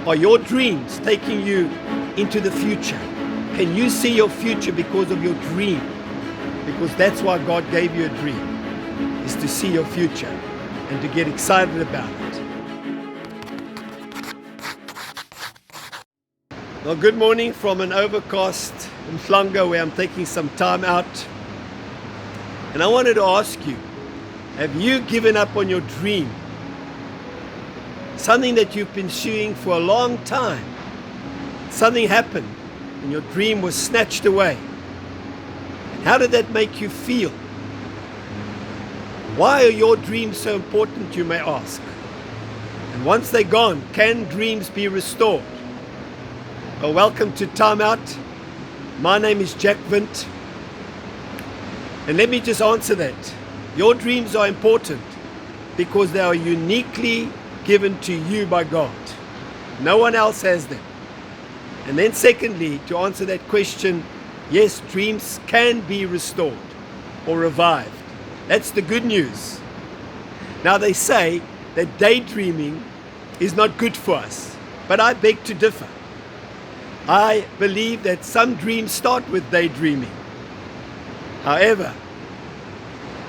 Are your dreams taking you into the future? Can you see your future because of your dream? Because that's why God gave you a dream, is to see your future and to get excited about it. Well, good morning from an overcast Mhlanga where I'm taking some time out. And I wanted to ask you, have you given up on your dream? Something that you've been pursuing for a long time. Something happened and your dream was snatched away. And how did that make you feel? Why are your dreams so important, you may ask? And once they're gone, can dreams be restored? Well, welcome to Timeout. My name is Windt. And let me just answer that. Your dreams are important because they are uniquely given to you by God. No one else has them. And then secondly, to answer that question, yes, dreams can be restored or revived. That's the good news. Now they say that daydreaming is not good for us, but I beg to differ. I believe that some dreams start with daydreaming. However,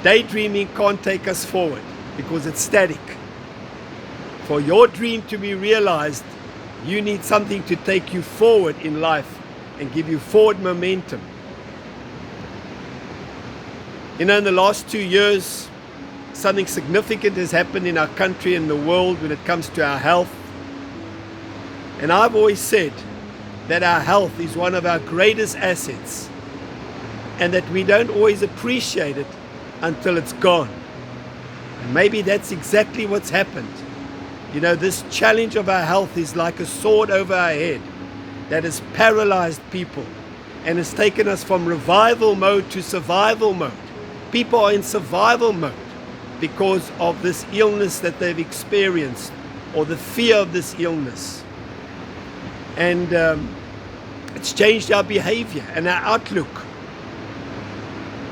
daydreaming can't take us forward because it's static. For your dream to be realized, you need something to take you forward in life and give you forward momentum. You know, in the last 2 years, something significant has happened in our country and the world when it comes to our health. And I've always said that our health is one of our greatest assets and that we don't always appreciate it until it's gone. And maybe that's exactly what's happened. You know, this challenge of our health is like a sword over our head that has paralyzed people and has taken us from revival mode to survival mode. People are in survival mode because of this illness that they've experienced or the fear of this illness. And it's changed our behavior and our outlook.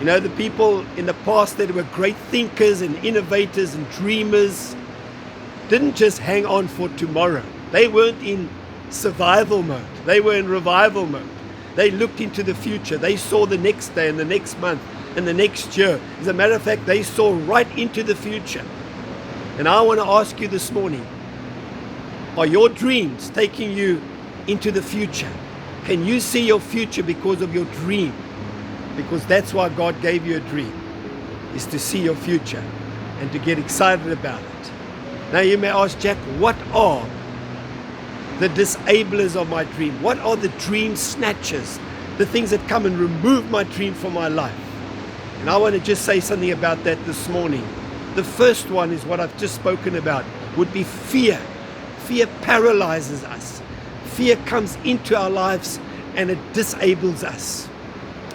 You know, the people in the past that were great thinkers and innovators and dreamers didn't just hang on for tomorrow. They weren't in survival mode. They were in revival mode. They looked into the future. They saw the next day and the next month and the next year. As a matter of fact, they saw right into the future. And I want to ask you this morning, are your dreams taking you into the future? Can you see your future because of your dream? Because that's why God gave you a dream, is to see your future and to get excited about it. Now you may ask, Jack, what are the disablers of my dream? What are the dream snatchers? The things that come and remove my dream from my life? And I want to just say something about that this morning. The first one is what I've just spoken about, would be fear. Fear paralyzes us. Fear comes into our lives and it disables us.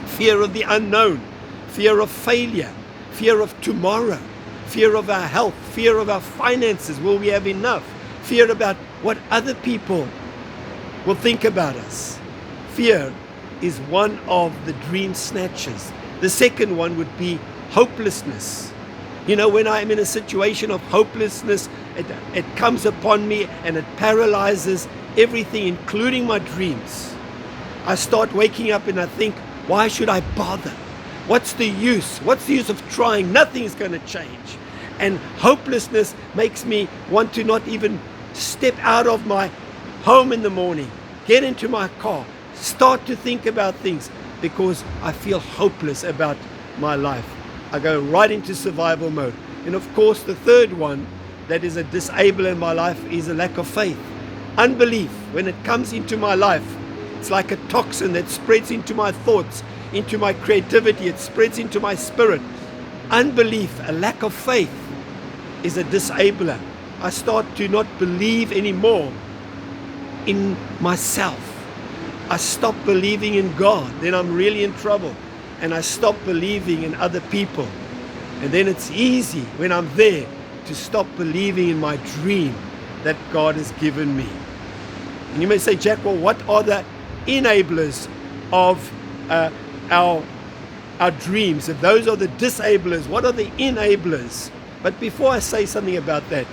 Fear of the unknown, fear of failure, fear of tomorrow, fear of our health, fear of our finances. Will we have enough? Fear about what other people will think about us. Fear is one of the dream snatchers. The second one would be hopelessness. You know, when I'm in a situation of hopelessness, it comes upon me and it paralyzes everything, including my dreams. I start waking up and I think, why should I bother? What's the use? What's the use of trying? Nothing is going to change. And hopelessness makes me want to not even step out of my home in the morning, get into my car, start to think about things because I feel hopeless about my life. I go right into survival mode. And of course, the third one that is a disabler in my life is a lack of faith. Unbelief, when it comes into my life, it's like a toxin that spreads into my thoughts, into my creativity, it spreads into my spirit. Unbelief, a lack of faith, is a disabler. I start to not believe anymore in myself. I stop believing in God, then I'm really in trouble. And I stop believing in other people. And then it's easy when I'm there to stop believing in my dream that God has given me. And you may say, Jack, well, what are the enablers of our dreams? If those are the disablers, what are the enablers? But before I say something about that,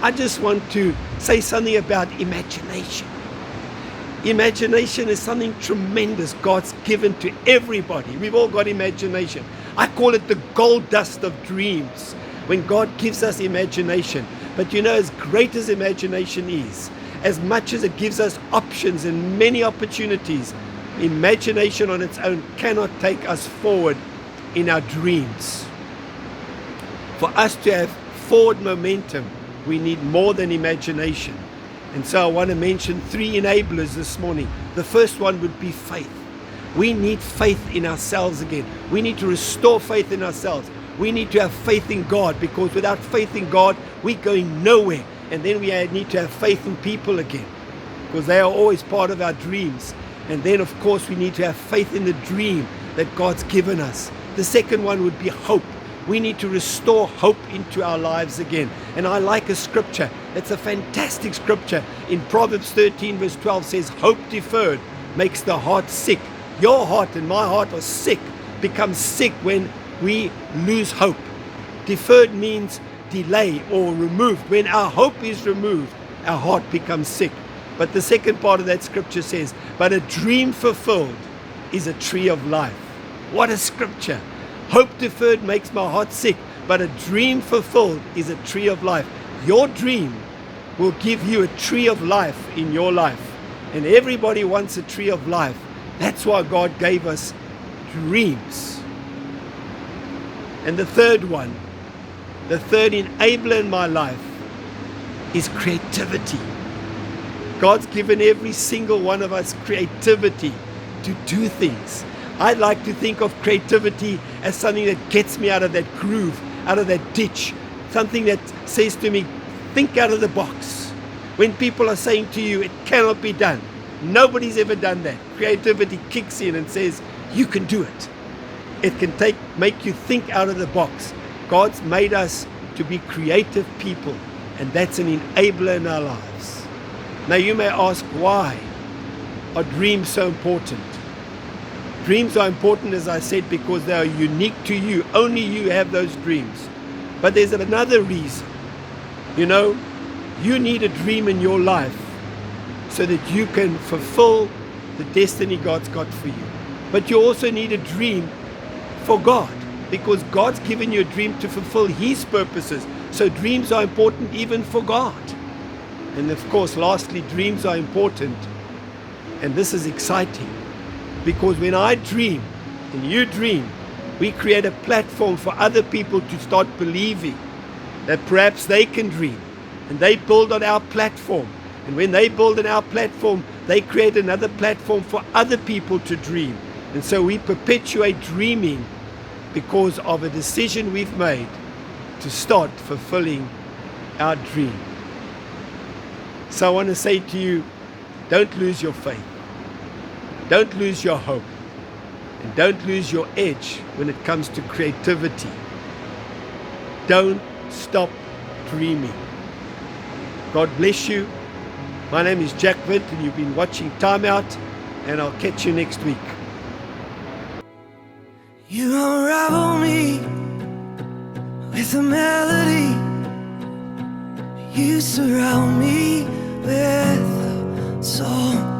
I just want to say something about imagination. Imagination is something tremendous God's given to everybody. We've all got imagination. I call it the gold dust of dreams when God gives us imagination. But you know, as great as imagination is, as much as it gives us options and many opportunities, imagination on its own cannot take us forward in our dreams. For us to have forward momentum, we need more than imagination. And so I want to mention 3 enablers this morning. The first one would be faith. We need faith in ourselves again. We need to restore faith in ourselves. We need to have faith in God, because without faith in God, we're going nowhere. And then we need to have faith in people again, because they are always part of our dreams. And then, of course, we need to have faith in the dream that God's given us. The second one would be hope. We need to restore hope into our lives again. And I like a scripture. It's a fantastic scripture. In Proverbs 13 verse 12 says, hope deferred makes the heart sick. Your heart and my heart are sick, becomes sick when we lose hope. Deferred means delay or removed. When our hope is removed, our heart becomes sick. But the second part of that scripture says, but a dream fulfilled is a tree of life. What a scripture. Hope deferred makes my heart sick, but a dream fulfilled is a tree of life. Your dream will give you a tree of life in your life. And everybody wants a tree of life. That's why God gave us dreams. And the third one, the third enabler in my life is creativity. God's given every single one of us creativity to do things. I like to think of creativity as something that gets me out of that groove, out of that ditch, something that says to me, think out of the box. When people are saying to you, it cannot be done, nobody's ever done that. Creativity kicks in and says, you can do it. It can make you think out of the box. God's made us to be creative people, and that's an enabler in our lives. Now you may ask, why are dreams so important? Dreams are important, as I said, because they are unique to you. Only you have those dreams. But there's another reason. You know, you need a dream in your life so that you can fulfill the destiny God's got for you. But you also need a dream for God, because God's given you a dream to fulfill His purposes. So dreams are important even for God. And of course, lastly, dreams are important. And this is exciting, because when I dream and you dream, we create a platform for other people to start believing that perhaps they can dream. And they build on our platform. And when they build on our platform, they create another platform for other people to dream. And so we perpetuate dreaming because of a decision we've made to start fulfilling our dream. So I want to say to you, don't lose your faith. Don't lose your hope. And don't lose your edge when it comes to creativity. Don't stop dreaming. God bless you. My name is Jack Windt, and you've been watching Timeout, and I'll catch you next week. You unravel me with a melody. You surround me with a song.